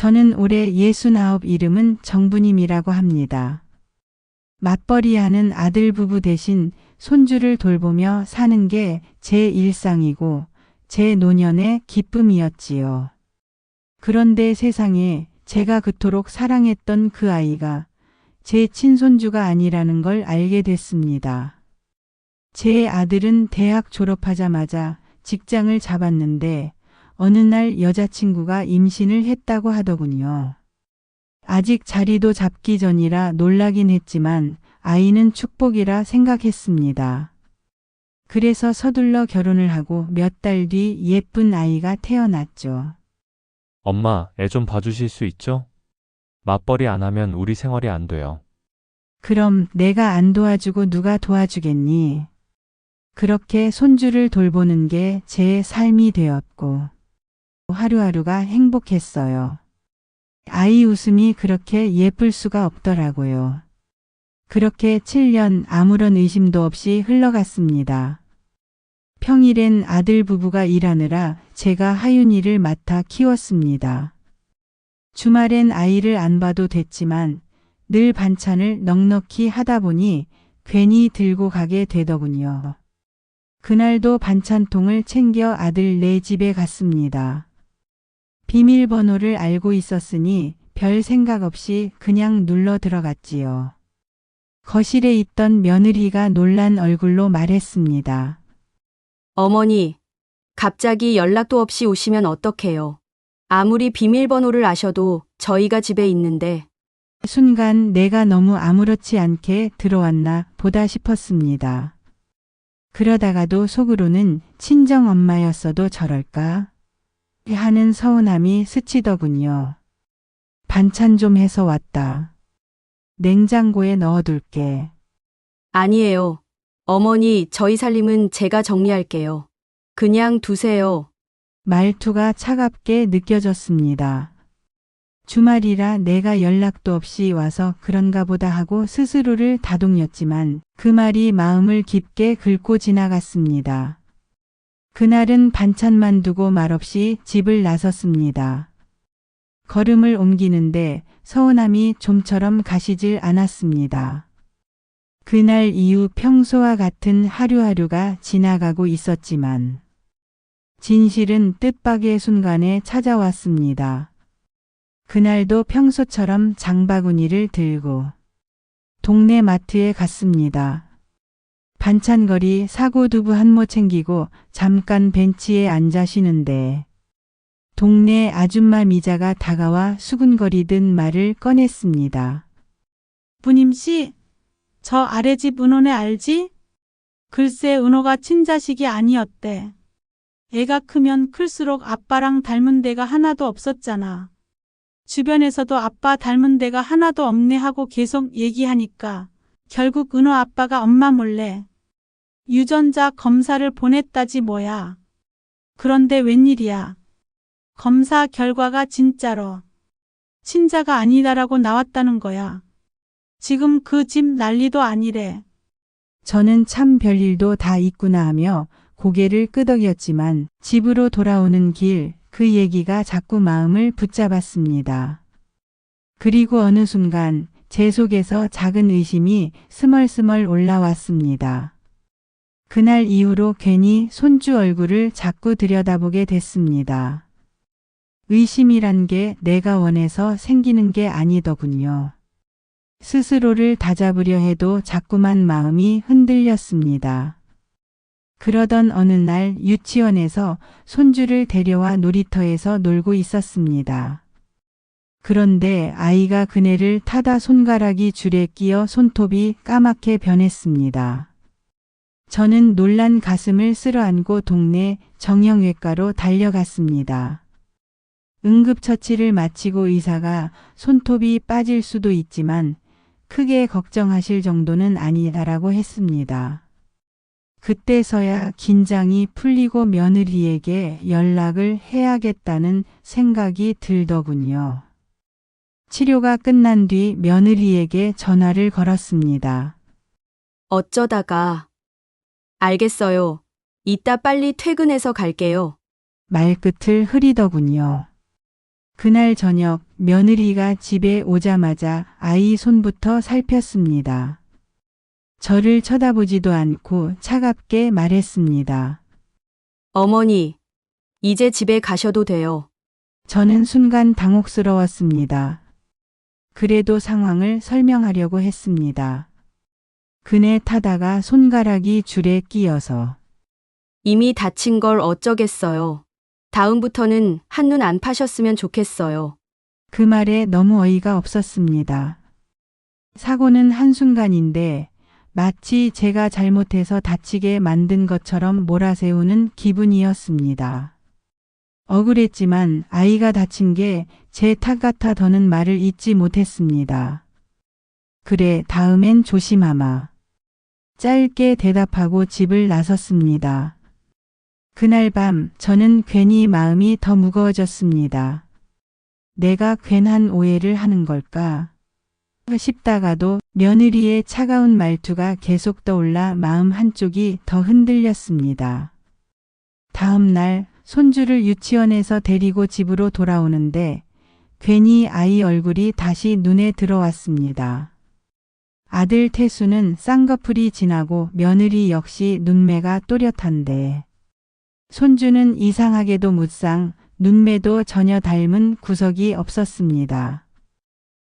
저는 올해 69 이름은 정부님이라고 합니다. 맞벌이하는 아들 부부 대신 손주를 돌보며 사는 게 제 일상이고 제 노년의 기쁨이었지요. 그런데 세상에 제가 그토록 사랑했던 그 아이가 제 친손주가 아니라는 걸 알게 됐습니다. 제 아들은 대학 졸업하자마자 직장을 잡았는데 어느 날 여자친구가 임신을 했다고 하더군요. 아직 자리도 잡기 전이라 놀라긴 했지만 아이는 축복이라 생각했습니다. 그래서 서둘러 결혼을 하고 몇 달 뒤 예쁜 아이가 태어났죠. 엄마, 애 좀 봐주실 수 있죠? 맞벌이 안 하면 우리 생활이 안 돼요. 그럼 내가 안 도와주고 누가 도와주겠니? 그렇게 손주를 돌보는 게 제 삶이 되었고 하루하루가 행복했어요. 아이 웃음이 그렇게 예쁠 수가 없더라고요. 그렇게 7년 아무런 의심도 없이 흘러갔습니다. 평일엔 아들 부부가 일하느라 제가 하윤이를 맡아 키웠습니다. 주말엔 아이를 안 봐도 됐지만 늘 반찬을 넉넉히 하다 보니 괜히 들고 가게 되더군요. 그날도 반찬통을 챙겨 아들 네 집에 갔습니다. 비밀번호를 알고 있었으니 별 생각 없이 그냥 눌러 들어갔지요. 거실에 있던 며느리가 놀란 얼굴로 말했습니다. 어머니, 갑자기 연락도 없이 오시면 어떡해요? 아무리 비밀번호를 아셔도 저희가 집에 있는데. 순간 내가 너무 아무렇지 않게 들어왔나 보다 싶었습니다. 그러다가도 속으로는 친정 엄마였어도 저럴까 하는 서운함이 스치더군요. 반찬 좀 해서 왔다. 냉장고에 넣어둘게. 아니에요. 어머니, 저희 살림은 제가 정리할게요. 그냥 두세요. 말투가 차갑게 느껴졌습니다. 주말이라 내가 연락도 없이 와서 그런가 보다 하고 스스로를 다독였지만 그 말이 마음을 깊게 긁고 지나갔습니다. 그날은 반찬만 두고 말없이 집을 나섰습니다. 걸음을 옮기는데 서운함이 좀처럼 가시질 않았습니다. 그날 이후 평소와 같은 하루하루가 지나가고 있었지만 진실은 뜻밖의 순간에 찾아왔습니다. 그날도 평소처럼 장바구니를 들고 동네 마트에 갔습니다. 반찬거리 사고 두부 한 모 챙기고 잠깐 벤치에 앉아 쉬는데 동네 아줌마 미자가 다가와 수군거리듯 말을 꺼냈습니다. 부님씨, 저 아래 집 은호네 알지? 글쎄 은호가 친자식이 아니었대. 애가 크면 클수록 아빠랑 닮은 데가 하나도 없었잖아. 주변에서도 아빠 닮은 데가 하나도 없네 하고 계속 얘기하니까 결국 은호 아빠가 엄마 몰래 유전자 검사를 보냈다지 뭐야. 그런데 웬일이야. 검사 결과가 진짜로 친자가 아니다라고 나왔다는 거야. 지금 그 집 난리도 아니래. 저는 참 별일도 다 있구나 하며 고개를 끄덕였지만 집으로 돌아오는 길 그 얘기가 자꾸 마음을 붙잡았습니다. 그리고 어느 순간 제 속에서 작은 의심이 스멀스멀 올라왔습니다. 그날 이후로 괜히 손주 얼굴을 자꾸 들여다보게 됐습니다. 의심이란 게 내가 원해서 생기는 게 아니더군요. 스스로를 다잡으려 해도 자꾸만 마음이 흔들렸습니다. 그러던 어느 날 유치원에서 손주를 데려와 놀이터에서 놀고 있었습니다. 그런데 아이가 그네를 타다 손가락이 줄에 끼어 손톱이 까맣게 변했습니다. 저는 놀란 가슴을 쓸어안고 동네 정형외과로 달려갔습니다. 응급처치를 마치고 의사가 손톱이 빠질 수도 있지만 크게 걱정하실 정도는 아니다라고 했습니다. 그때서야 긴장이 풀리고 며느리에게 연락을 해야겠다는 생각이 들더군요. 치료가 끝난 뒤 며느리에게 전화를 걸었습니다. 어쩌다가. 알겠어요. 이따 빨리 퇴근해서 갈게요. 말끝을 흐리더군요. 그날 저녁 며느리가 집에 오자마자 아이 손부터 살폈습니다. 저를 쳐다보지도 않고 차갑게 말했습니다. 어머니, 이제 집에 가셔도 돼요. 저는 순간 당혹스러웠습니다. 그래도 상황을 설명하려고 했습니다. 그네 타다가 손가락이 줄에 끼어서 이미 다친 걸 어쩌겠어요. 다음부터는 한눈 안 파셨으면 좋겠어요. 그 말에 너무 어이가 없었습니다. 사고는 한순간인데 마치 제가 잘못해서 다치게 만든 것처럼 몰아세우는 기분이었습니다. 억울했지만 아이가 다친 게 제 탓 같아 더는 말을 잇지 못했습니다. 그래, 다음엔 조심하마. 짧게 대답하고 집을 나섰습니다. 그날 밤 저는 괜히 마음이 더 무거워졌습니다. 내가 괜한 오해를 하는 걸까 싶다가도 며느리의 차가운 말투가 계속 떠올라 마음 한쪽이 더 흔들렸습니다. 다음 날 손주를 유치원에서 데리고 집으로 돌아오는데 괜히 아이 얼굴이 다시 눈에 들어왔습니다. 아들 태수는 쌍꺼풀이 진하고 며느리 역시 눈매가 또렷한데 손주는 이상하게도 무쌍, 눈매도 전혀 닮은 구석이 없었습니다.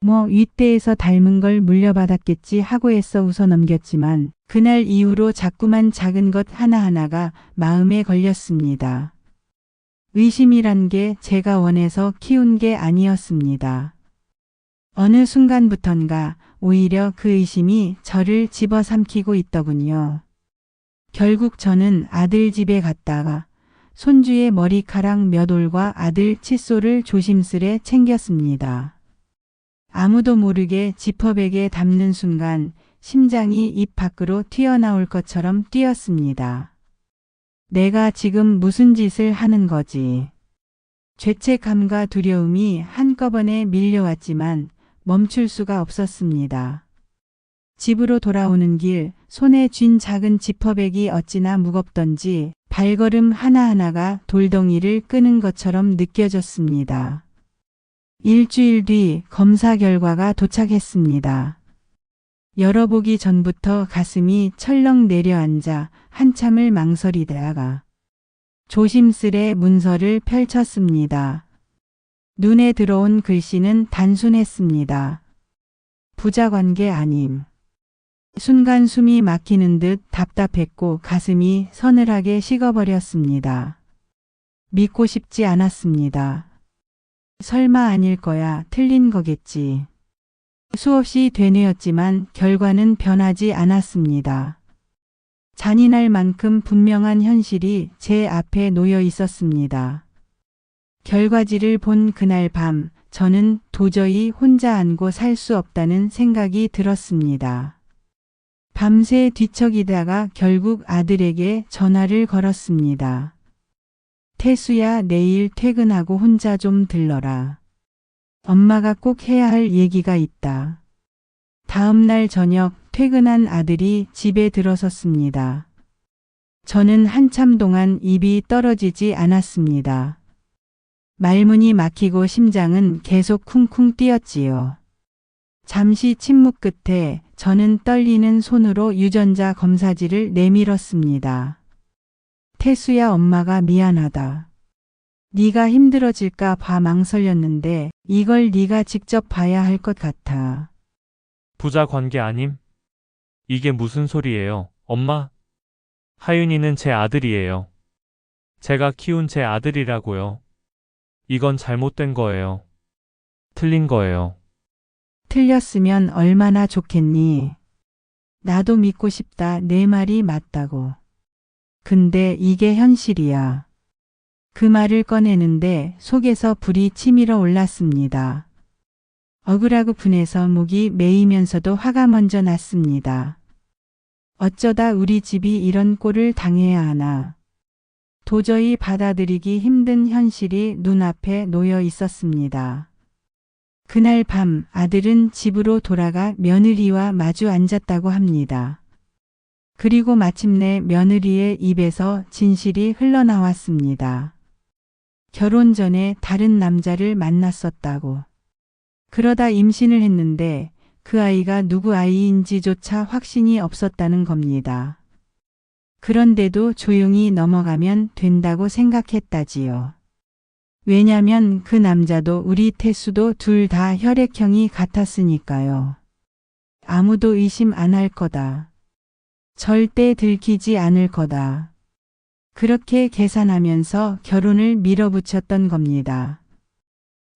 뭐 윗대에서 닮은 걸 물려받았겠지 하고 애써 웃어 넘겼지만 그날 이후로 자꾸만 작은 것 하나하나가 마음에 걸렸습니다. 의심이란 게 제가 원해서 키운 게 아니었습니다. 어느 순간부턴가 오히려 그 의심이 저를 집어삼키고 있더군요. 결국 저는 아들 집에 갔다가 손주의 머리카락 몇 올과 아들 칫솔을 조심스레 챙겼습니다. 아무도 모르게 지퍼백에 담는 순간 심장이 입 밖으로 튀어나올 것처럼 뛰었습니다. 내가 지금 무슨 짓을 하는 거지? 죄책감과 두려움이 한꺼번에 밀려왔지만 멈출 수가 없었습니다. 집으로 돌아오는 길 손에 쥔 작은 지퍼백이 어찌나 무겁던지 발걸음 하나하나가 돌덩이를 끄는 것처럼 느껴졌습니다. 일주일 뒤 검사 결과가 도착했습니다. 열어보기 전부터 가슴이 철렁 내려앉아 한참을 망설이다가 조심스레 문서를 펼쳤습니다. 눈에 들어온 글씨는 단순했습니다. 부자관계 아님. 순간 숨이 막히는 듯 답답했고 가슴이 서늘하게 식어버렸습니다. 믿고 싶지 않았습니다. 설마 아닐 거야, 틀린 거겠지. 수없이 되뇌었지만 결과는 변하지 않았습니다. 잔인할 만큼 분명한 현실이 제 앞에 놓여 있었습니다. 결과지를 본 그날 밤 저는 도저히 혼자 안고 살 수 없다는 생각이 들었습니다. 밤새 뒤척이다가 결국 아들에게 전화를 걸었습니다. 태수야, 내일 퇴근하고 혼자 좀 들러라. 엄마가 꼭 해야 할 얘기가 있다. 다음 날 저녁 퇴근한 아들이 집에 들어섰습니다. 저는 한참 동안 입이 떨어지지 않았습니다. 말문이 막히고 심장은 계속 쿵쿵 뛰었지요. 잠시 침묵 끝에 저는 떨리는 손으로 유전자 검사지를 내밀었습니다. 태수야, 엄마가 미안하다. 네가 힘들어질까 봐 망설였는데 이걸 네가 직접 봐야 할 것 같아. 부자 관계 아님? 이게 무슨 소리예요, 엄마? 하윤이는 제 아들이에요. 제가 키운 제 아들이라고요. 이건 잘못된 거예요. 틀린 거예요. 틀렸으면 얼마나 좋겠니? 나도 믿고 싶다, 내 말이 맞다고. 근데 이게 현실이야. 그 말을 꺼내는데 속에서 불이 치밀어 올랐습니다. 억울하고 분해서 목이 메이면서도 화가 먼저 났습니다. 어쩌다 우리 집이 이런 꼴을 당해야 하나. 도저히 받아들이기 힘든 현실이 눈앞에 놓여 있었습니다. 그날 밤 아들은 집으로 돌아가 며느리와 마주 앉았다고 합니다. 그리고 마침내 며느리의 입에서 진실이 흘러나왔습니다. 결혼 전에 다른 남자를 만났었다고. 그러다 임신을 했는데 그 아이가 누구 아이인지조차 확신이 없었다는 겁니다. 그런데도 조용히 넘어가면 된다고 생각했다지요. 왜냐면 그 남자도 우리 태수도 둘 다 혈액형이 같았으니까요. 아무도 의심 안 할 거다. 절대 들키지 않을 거다. 그렇게 계산하면서 결혼을 밀어붙였던 겁니다.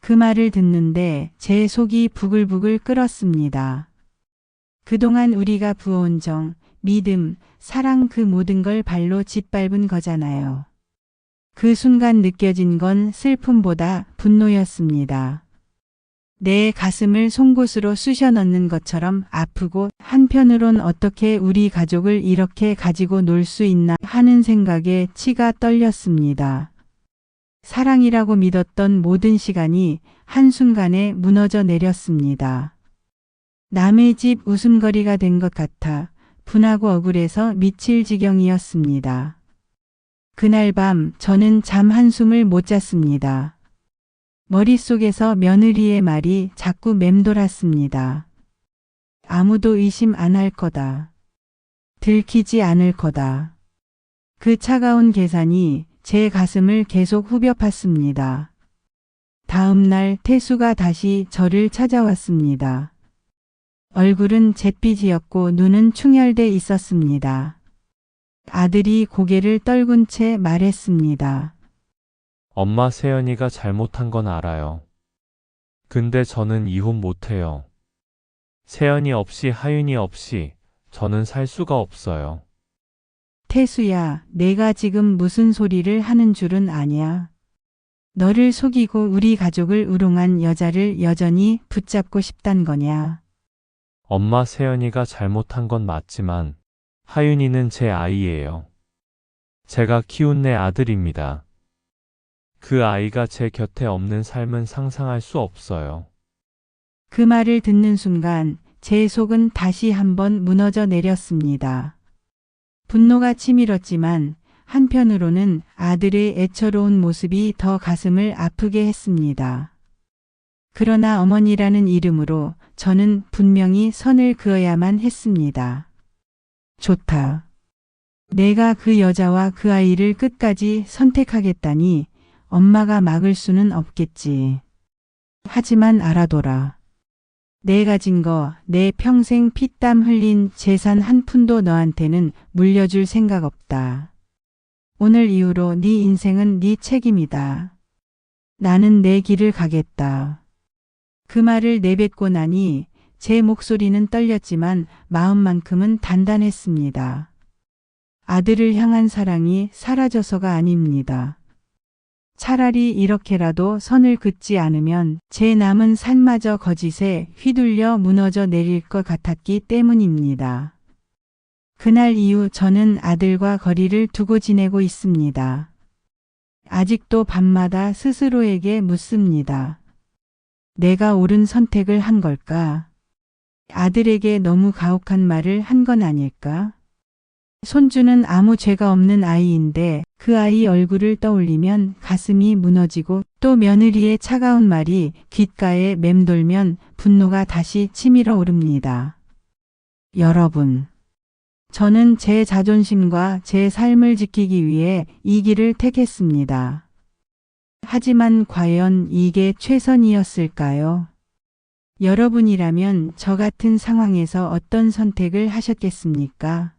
그 말을 듣는데 제 속이 부글부글 끓었습니다. 그동안 우리가 부어온 정, 믿음, 사랑 그 모든 걸 발로 짓밟은 거잖아요. 그 순간 느껴진 건 슬픔보다 분노였습니다. 내 가슴을 송곳으로 쑤셔 넣는 것처럼 아프고 한편으론 어떻게 우리 가족을 이렇게 가지고 놀 수 있나 하는 생각에 치가 떨렸습니다. 사랑이라고 믿었던 모든 시간이 한순간에 무너져 내렸습니다. 남의 집 웃음거리가 된 것 같아 분하고 억울해서 미칠 지경이었습니다. 그날 밤 저는 잠 한숨을 못 잤습니다. 머릿속에서 며느리의 말이 자꾸 맴돌았습니다. 아무도 의심 안 할 거다. 들키지 않을 거다. 그 차가운 계산이 제 가슴을 계속 후벼 팠습니다. 다음 날 태수가 다시 저를 찾아왔습니다. 얼굴은 잿빛이었고 눈은 충혈돼 있었습니다. 아들이 고개를 떨군 채 말했습니다. 엄마 세연이가 잘못한 건 알아요. 근데 저는 이혼 못해요. 세연이 없이 하윤이 없이 저는 살 수가 없어요. 태수야, 내가 지금 무슨 소리를 하는 줄은 아냐. 너를 속이고 우리 가족을 우롱한 여자를 여전히 붙잡고 싶단 거냐. 엄마 세연이가 잘못한 건 맞지만 하윤이는 제 아이예요. 제가 키운 내 아들입니다. 그 아이가 제 곁에 없는 삶은 상상할 수 없어요. 그 말을 듣는 순간 제 속은 다시 한번 무너져 내렸습니다. 분노가 치밀었지만 한편으로는 아들의 애처로운 모습이 더 가슴을 아프게 했습니다. 그러나 어머니라는 이름으로 저는 분명히 선을 그어야만 했습니다. 좋다. 내가 그 여자와 그 아이를 끝까지 선택하겠다니 엄마가 막을 수는 없겠지. 하지만 알아둬라. 내 가진 거, 내 평생 피땀 흘린 재산 한 푼도 너한테는 물려줄 생각 없다. 오늘 이후로 네 인생은 네 책임이다. 나는 내 길을 가겠다. 그 말을 내뱉고 나니 제 목소리는 떨렸지만 마음만큼은 단단했습니다. 아들을 향한 사랑이 사라져서가 아닙니다. 차라리 이렇게라도 선을 긋지 않으면 제 남은 삶마저 거짓에 휘둘려 무너져 내릴 것 같았기 때문입니다. 그날 이후 저는 아들과 거리를 두고 지내고 있습니다. 아직도 밤마다 스스로에게 묻습니다. 내가 옳은 선택을 한 걸까? 아들에게 너무 가혹한 말을 한 건 아닐까? 손주는 아무 죄가 없는 아이인데 그 아이 얼굴을 떠올리면 가슴이 무너지고 또 며느리의 차가운 말이 귓가에 맴돌면 분노가 다시 치밀어 오릅니다. 여러분, 저는 제 자존심과 제 삶을 지키기 위해 이 길을 택했습니다. 하지만 과연 이게 최선이었을까요? 여러분이라면 저 같은 상황에서 어떤 선택을 하셨겠습니까?